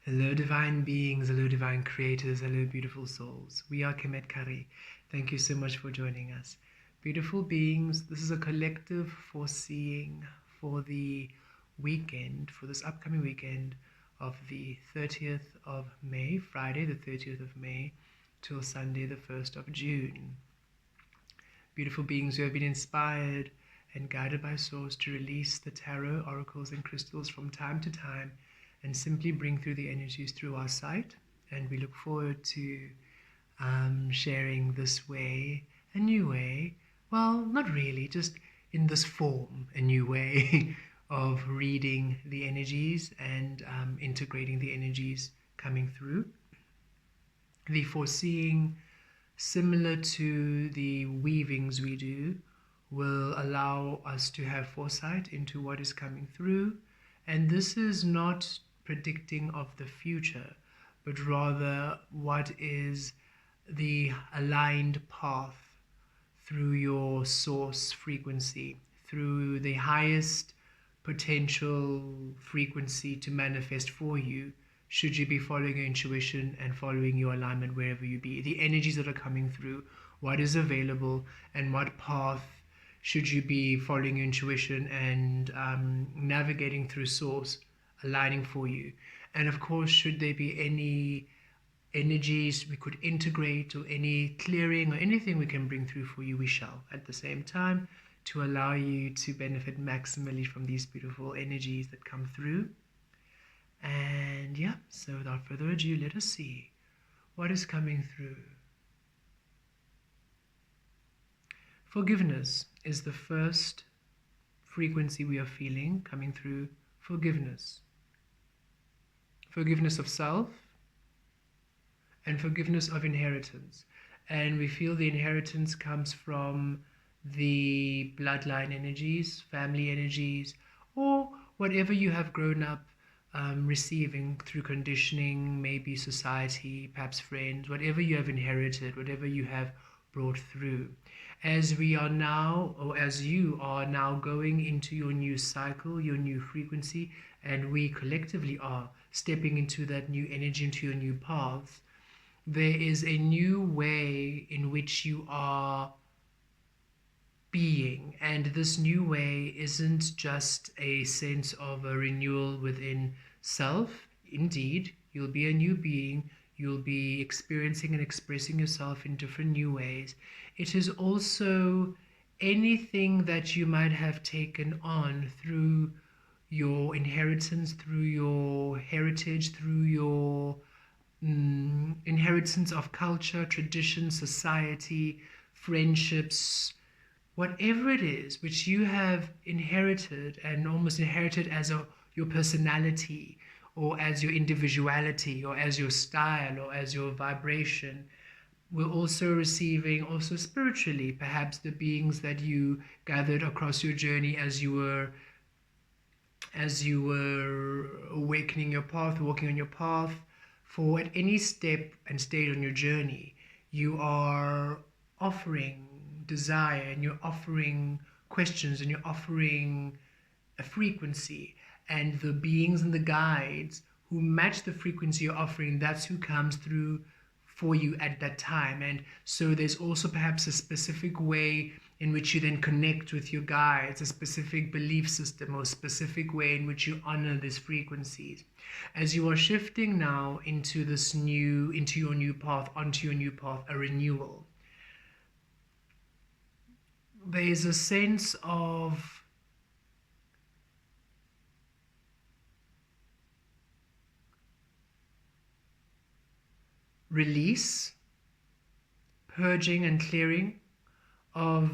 Hello, divine beings. Hello, divine creators. Hello, beautiful souls. We are Kemet Kah-Ri. Thank you so much for joining us. Beautiful beings, this is a collective foreseeing for the weekend, for this upcoming weekend of the 30th of May, Friday the 30th of May, till Sunday the 1st of June. Beautiful beings who have been inspired and guided by Source to release the tarot, oracles, and crystals from time to time and simply bring through the energies through our sight. And we look forward to sharing this way, a new way. Well, not really, just in this form, a new way of reading the energies and integrating the energies coming through. The foreseeing, similar to the weavings we do, will allow us to have foresight into what is coming through. And this is not predicting of the future, but rather what is the aligned path through your source frequency, through the highest potential frequency to manifest for you, should you be following your intuition and following your alignment wherever you be. The energies that are coming through, what is available, and what path should you be following your intuition and navigating through source, aligning for you. And of course, should there be any energies we could integrate or any clearing or anything we can bring through for you, we shall at the same time, to allow you to benefit maximally from these beautiful energies that come through. And yeah, so without further ado, let us see what is coming through. Forgiveness is the first frequency we are feeling coming through. Forgiveness. Forgiveness of self and forgiveness of inheritance. And we feel the inheritance comes from the bloodline energies, family energies, or whatever you have grown up receiving through conditioning, maybe society, perhaps friends, whatever you have inherited, whatever you have brought through. As we are now, or as you are now going into your new cycle, your new frequency, and we collectively are stepping into that new energy, into your new path, there is a new way in which you are being. And this new way isn't just a sense of a renewal within self. Indeed, you'll be a new being. You'll be experiencing and expressing yourself in different new ways. It is also anything that you might have taken on through your inheritance, through your heritage, through your inheritance of culture, tradition, society, friendships, whatever it is which you have inherited and almost inherited as your personality or as your individuality or as your style or as your vibration. We're also receiving, also spiritually, perhaps the beings that you gathered across your journey as you were awakening your path, walking on your path. For at any step and stage on your journey, you are offering desire and you're offering questions and you're offering a frequency, and the beings and the guides who match the frequency you're offering, that's who comes through for you at that time. And so there's also perhaps a specific way in which you then connect with your guides, a specific belief system or specific way in which you honor these frequencies. As you are shifting now into your new path, onto your new path, a renewal, there is a sense of release, purging and clearing of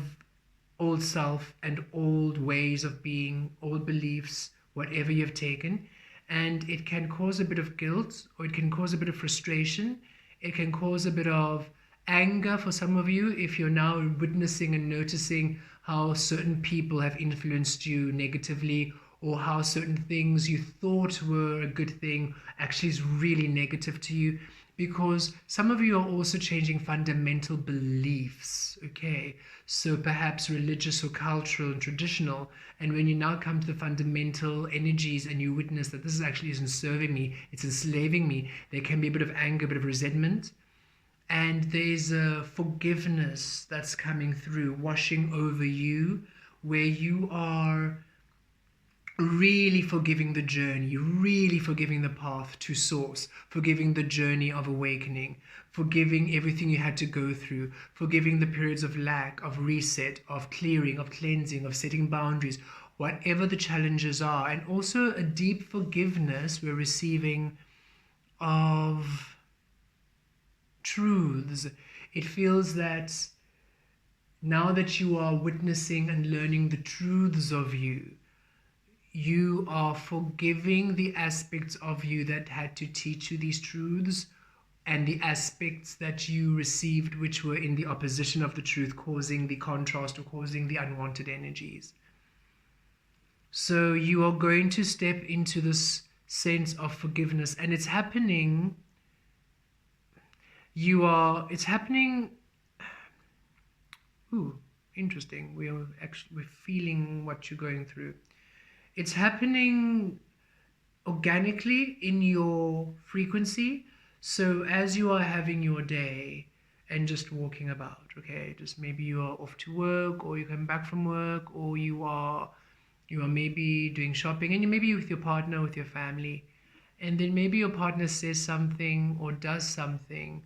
old self and old ways of being, old beliefs, whatever you've taken. And it can cause a bit of guilt, or it can cause a bit of frustration. It can cause a bit of anger for some of you if you're now witnessing and noticing how certain people have influenced you negatively, or how certain things you thought were a good thing actually is really negative to you. because some of you are also changing fundamental beliefs, okay? So perhaps religious or cultural and traditional, and when you now come to the fundamental energies and you witness that this actually isn't serving me, it's enslaving me, there can be a bit of anger, a bit of resentment, and there's a forgiveness that's coming through, washing over you, where you are really forgiving the journey, really forgiving the path to source, forgiving the journey of awakening, forgiving everything you had to go through, forgiving the periods of lack, of reset, of clearing, of cleansing, of setting boundaries, whatever the challenges are. And also a deep forgiveness we're receiving of truths. It feels that now that you are witnessing and learning the truths of you, you are forgiving the aspects of you that had to teach you these truths, and the aspects that you received which were in the opposition of the truth, causing the contrast or causing the unwanted energies. So you are going to step into this sense of forgiveness, and it's happening. It's happening. Ooh, interesting. We're feeling what you're going through. It's happening organically in your frequency. So as you are having your day and just walking about, okay, just maybe you are off to work, or you come back from work, or you are maybe doing shopping, and you maybe with your partner, with your family, and then maybe your partner says something or does something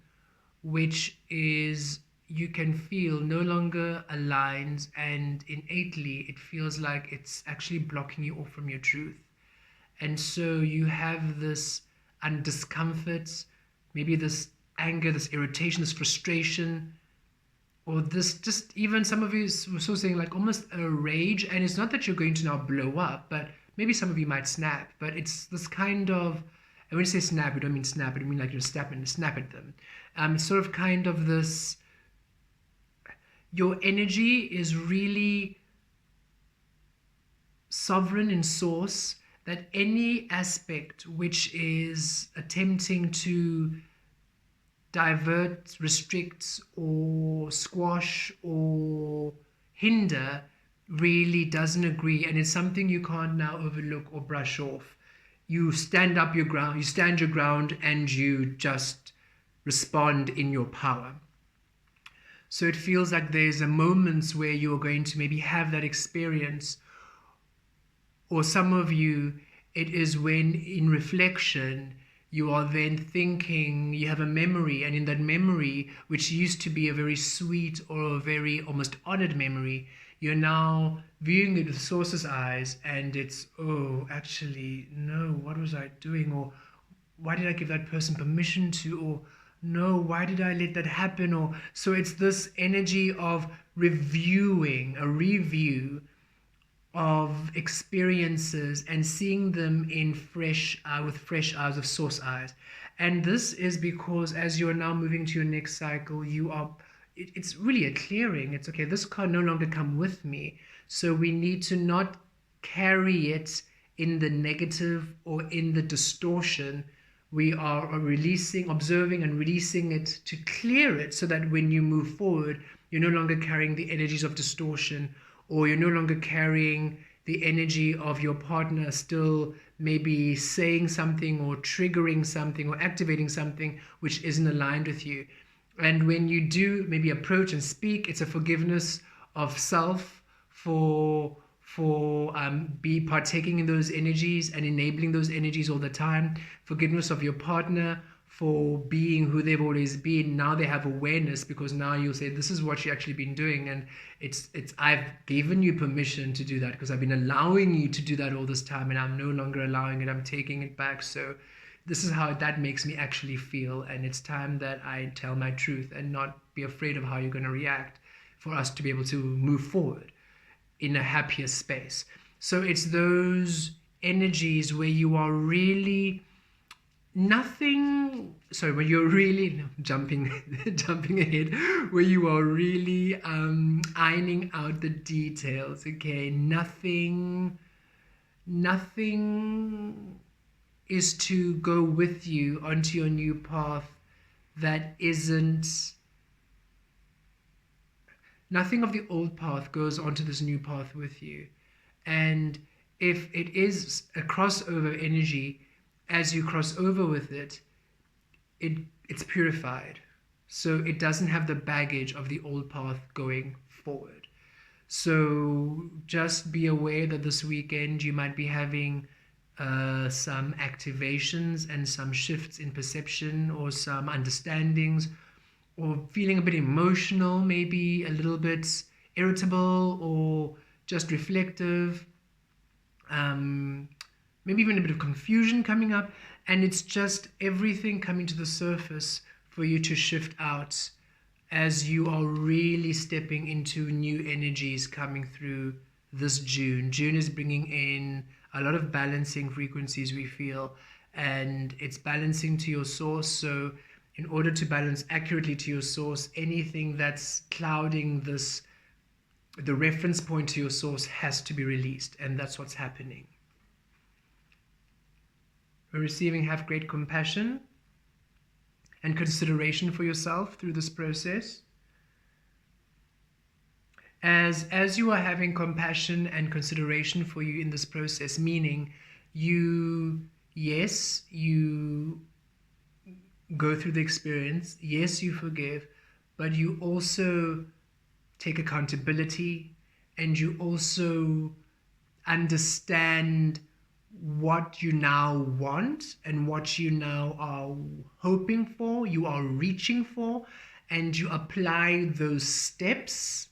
which is, you can feel no longer aligns, and innately it feels like it's actually blocking you off from your truth. And so you have this discomfort, maybe this anger, this irritation, this frustration, or this, just even some of you were so saying like almost a rage. And it's not that you're going to now blow up, but maybe some of you might snap. But it's this kind of, and when you say snap, we don't mean snap, we mean like you're snap at them. Sort of kind of this, your energy is really sovereign in source, that any aspect which is attempting to divert, restrict, or squash or hinder really doesn't agree, and it's something you can't now overlook or brush off. You stand your ground, and you just respond in your power. So it feels like there's a moments where you're going to maybe have that experience, or some of you, it is when in reflection, you are then thinking, you have a memory, and in that memory, which used to be a very sweet or a very almost honored memory, you're now viewing it with source's eyes, and it's, oh, actually, no, what was I doing? Or why did I give that person permission to? Or no, why did I let that happen? Or so it's this energy of reviewing, a review of experiences and seeing them in with fresh eyes, of source eyes. And this is because as you are now moving to your next cycle, it's really a clearing. It's okay, this can no longer come with me. So we need to not carry it in the negative or in the distortion. We are observing and releasing it to clear it, so that when you move forward, you're no longer carrying the energies of distortion, or you're no longer carrying the energy of your partner still maybe saying something or triggering something or activating something which isn't aligned with you. And when you do maybe approach and speak, it's a forgiveness of self for be partaking in those energies and enabling those energies all the time. Forgiveness of your partner for being who they've always been. Now they have awareness, because now you'll say, this is what you've actually been doing, and it's I've given you permission to do that, because I've been allowing you to do that all this time, and I'm no longer allowing it, I'm taking it back. So this is how that makes me actually feel, and it's time that I tell my truth and not be afraid of how you're going to react, for us to be able to move forward in a happier space. So it's those energies where you are really where you're really jumping ahead, where you are really ironing out the details. Okay, nothing is to go with you onto your new path that isn't, nothing of the old path goes onto this new path with you. And if it is a crossover energy, as you cross over with it, it's purified. So it doesn't have the baggage of the old path going forward. So just be aware that this weekend you might be having some activations and some shifts in perception, or some understandings, or feeling a bit emotional, maybe a little bit irritable, or just reflective, maybe even a bit of confusion coming up. And it's just everything coming to the surface for you to shift out as you are really stepping into new energies coming through this June. June is bringing in a lot of balancing frequencies, we feel, and it's balancing to your source. So in order to balance accurately to your source, anything that's clouding this, the reference point to your source, has to be released, and that's what's happening. We're receiving, have great compassion and consideration for yourself through this process. As you are having compassion and consideration for you in this process, meaning you, yes, you go through the experience, yes, you forgive, but you also take accountability, and you also understand what you now want and what you now are hoping for, you are reaching for, and you apply those steps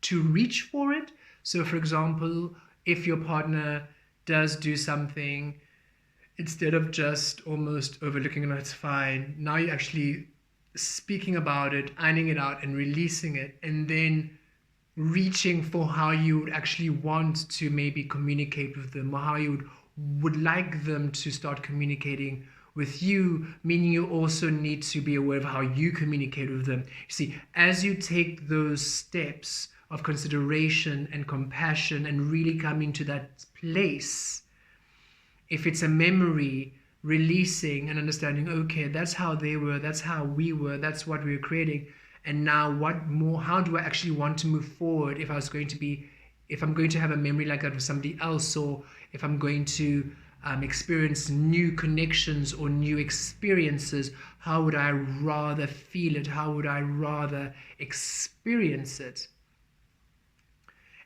to reach for it. So for example, if your partner does do something, instead of just almost overlooking it, it's fine, now you're actually speaking about it, ironing it out and releasing it, and then reaching for how you would actually want to maybe communicate with them, or how you would like them to start communicating with you, meaning you also need to be aware of how you communicate with them. You see, as you take those steps of consideration and compassion and really coming to that place, if it's a memory, releasing and understanding, okay, that's how they were, that's how we were, that's what we were creating, and now what more, how do I actually want to move forward if I'm going to have a memory like that with somebody else, or if I'm going to experience new connections or new experiences, how would I rather feel it, how would I rather experience it?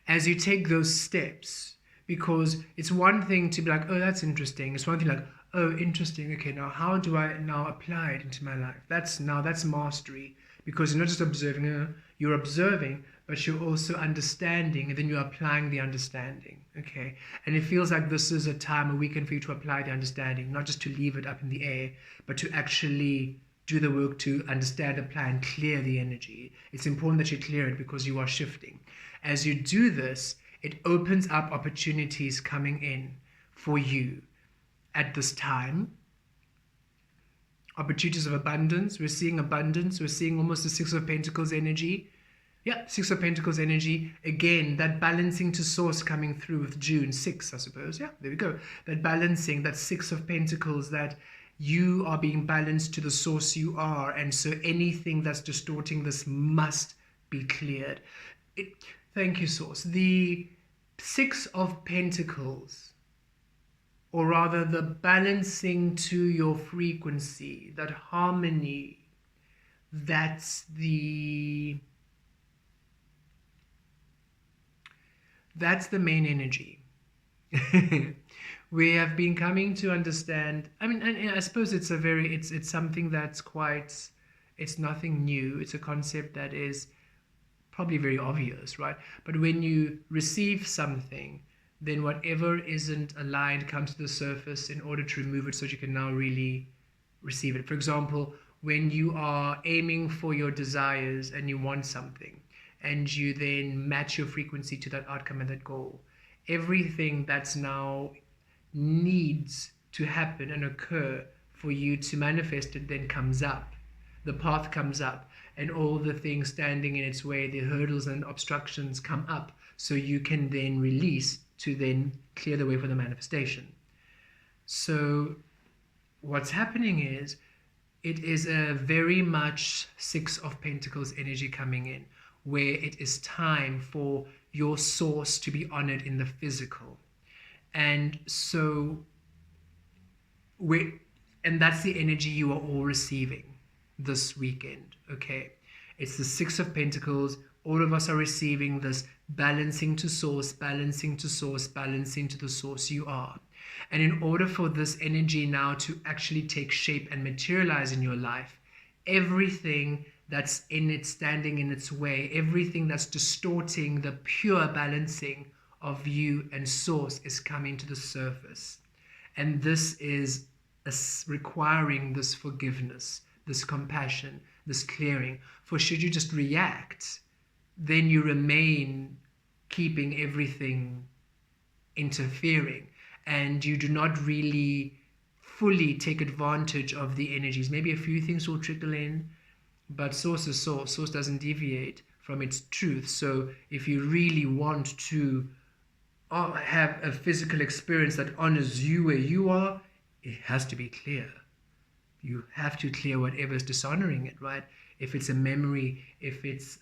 As you take those steps, because it's one thing to be like, oh, that's interesting, it's one thing like, oh, interesting, okay, now how do I now apply it into my life? That's mastery, because you're not just observing, you're observing, but you're also understanding, and then you're applying the understanding, okay? And it feels like this is a time, a weekend for you to apply the understanding, not just to leave it up in the air, but to actually do the work to understand, apply, and clear the energy. It's important that you clear it, because you are shifting. As you do this, it opens up opportunities coming in for you at this time. Opportunities of abundance. We're seeing abundance. We're seeing almost the Six of Pentacles energy. Yeah, Six of Pentacles energy. Again, that balancing to source coming through with June 6, I suppose. Yeah, there we go. That balancing, that Six of Pentacles, that you are being balanced to the source you are. And so anything that's distorting this must be cleared. Thank you, source. The Six of Pentacles, or rather the balancing to your frequency, that harmony, that's the main energy. We have been coming to understand, I mean, and I suppose it's something that's quite, it's nothing new. It's a concept that is probably very obvious, right? But when you receive something, then whatever isn't aligned comes to the surface in order to remove it, so that you can now really receive it. For example, when you are aiming for your desires and you want something, and you then match your frequency to that outcome and that goal, everything that's now needs to happen and occur for you to manifest it then comes up. The path comes up, and all the things standing in its way, the hurdles and obstructions, come up, so you can then release to then clear the way for the manifestation. So what's happening is it is a very much Six of Pentacles energy coming in, where it is time for your source to be honored in the physical. And so we and that's the energy you are all receiving this weekend. Okay, it's the Six of Pentacles. All of us are receiving this balancing to source, balancing to source, balancing to the source you are. And in order for this energy now to actually take shape and materialize in your life, everything that's in it standing in its way, everything that's distorting the pure balancing of you and source is coming to the surface. And this is requiring this forgiveness, this compassion, this clearing. For should you just react, then you remain keeping everything interfering, and you do not really fully take advantage of the energies. Maybe a few things will trickle in, but source is source. Source doesn't deviate from its truth. So if you really want to have a physical experience that honors you where you are, it has to be clear. You have to clear whatever is dishonoring it, right? If it's a memory, if it's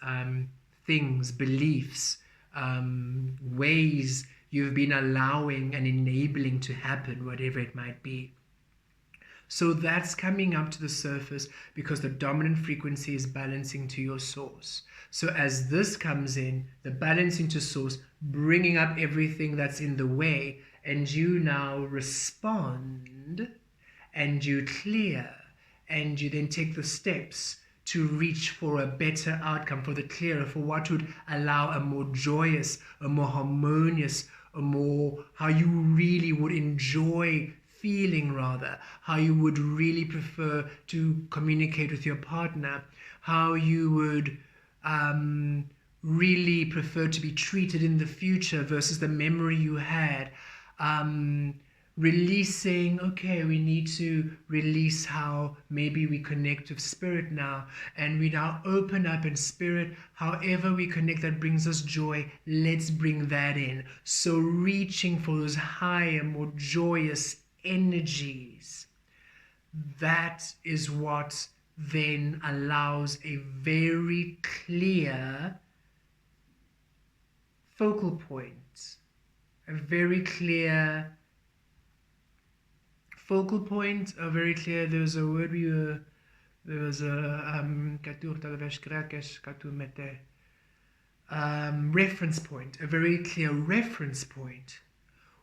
things, beliefs, ways you've been allowing and enabling to happen, whatever it might be. So that's coming up to the surface because the dominant frequency is balancing to your source. So as this comes in, the balancing to source, bringing up everything that's in the way, and you now respond, and you clear, and you then take the steps to reach for a better outcome, for the clearer, for what would allow a more joyous, a more harmonious, a more, how you really would enjoy feeling, rather, how you would really prefer to communicate with your partner, how you would really prefer to be treated in the future versus the memory you had. Releasing, okay, we need to release how maybe we connect with spirit now, and we now open up in spirit. However we connect that brings us joy, let's bring that in. So reaching for those higher, more joyous energies, that is what then allows a very clear focal point, a very clear focal point, a very clear, there's a word there was a reference point, a very clear reference point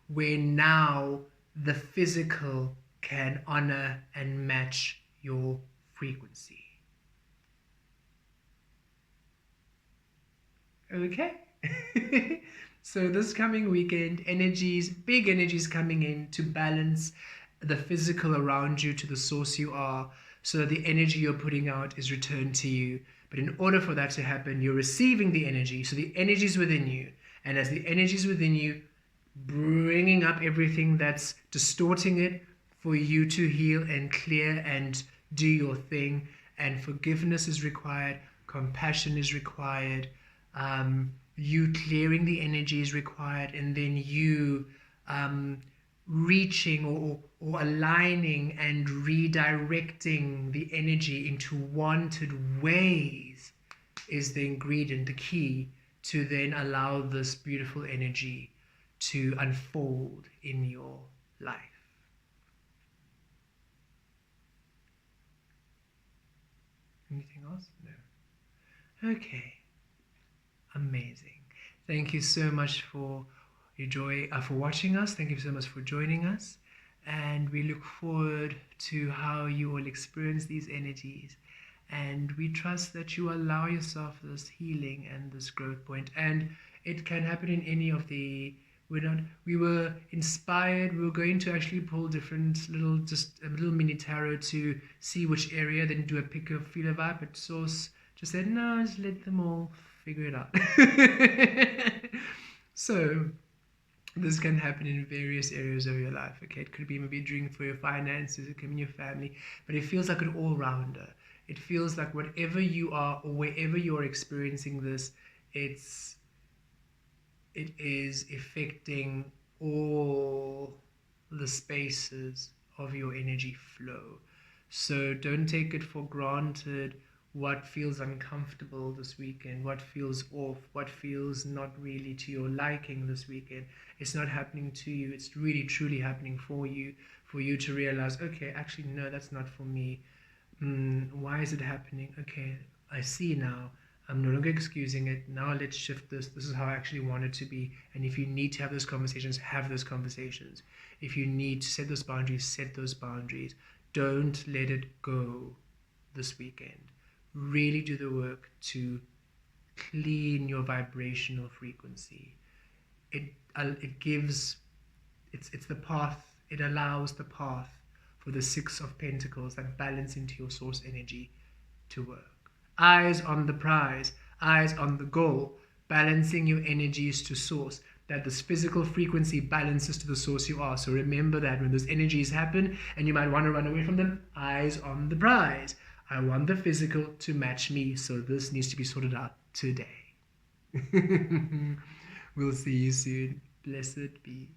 where now the physical can honor and match your frequency. Okay. So this coming weekend, energies, big energies coming in to balance the physical around you to the source you are, so that the energy you're putting out is returned to you. But in order for that to happen, you're receiving the energy, so the energy is within you, and as the energy is within you, bringing up everything that's distorting it for you to heal and clear and do your thing. And forgiveness is required, compassion is required, you clearing the energy is required, and then you reaching or aligning and redirecting the energy into wanted ways is the ingredient, the key to then allow this beautiful energy to unfold in your life. Anything else? No. Okay. Amazing. Thank you so much for your joy, for watching us. Thank you so much for joining us. And we look forward to how you will experience these energies. And we trust that you allow yourself this healing and this growth point. And it can happen in any of the... We were inspired. We were going to actually pull different just a little mini tarot to see which area, then do a pick of feel of vibe. But Source just said, no, just let them all figure it out. So this can happen in various areas of your life. Okay, it could be maybe during for your finances, it can be your family, but it feels like an all-rounder. It feels like whatever you are or wherever you are experiencing this, it is affecting all the spaces of your energy flow. So don't take it for granted what feels uncomfortable this weekend, what feels off, what feels not really to your liking this weekend. It's not happening to you, it's really truly happening for you to realize, okay, actually, no, that's not for me. Why is it happening? Okay, I see now. I'm no longer excusing it. Now let's shift this. This is how I actually want it to be. And if you need to have those conversations, have those conversations. If you need to set those boundaries, set those boundaries. Don't let it go this weekend. Really do the work to clean your vibrational frequency. It gives it's the path. It allows the path for the Six of Pentacles, that balance into your source energy, to work. Eyes on the prize, eyes on the goal, balancing your energies to source, that this physical frequency balances to the source you are. So remember that when those energies happen and you might want to run away from them, eyes on the prize. I want the physical to match me, so this needs to be sorted out today. We'll see you soon. Blessed be.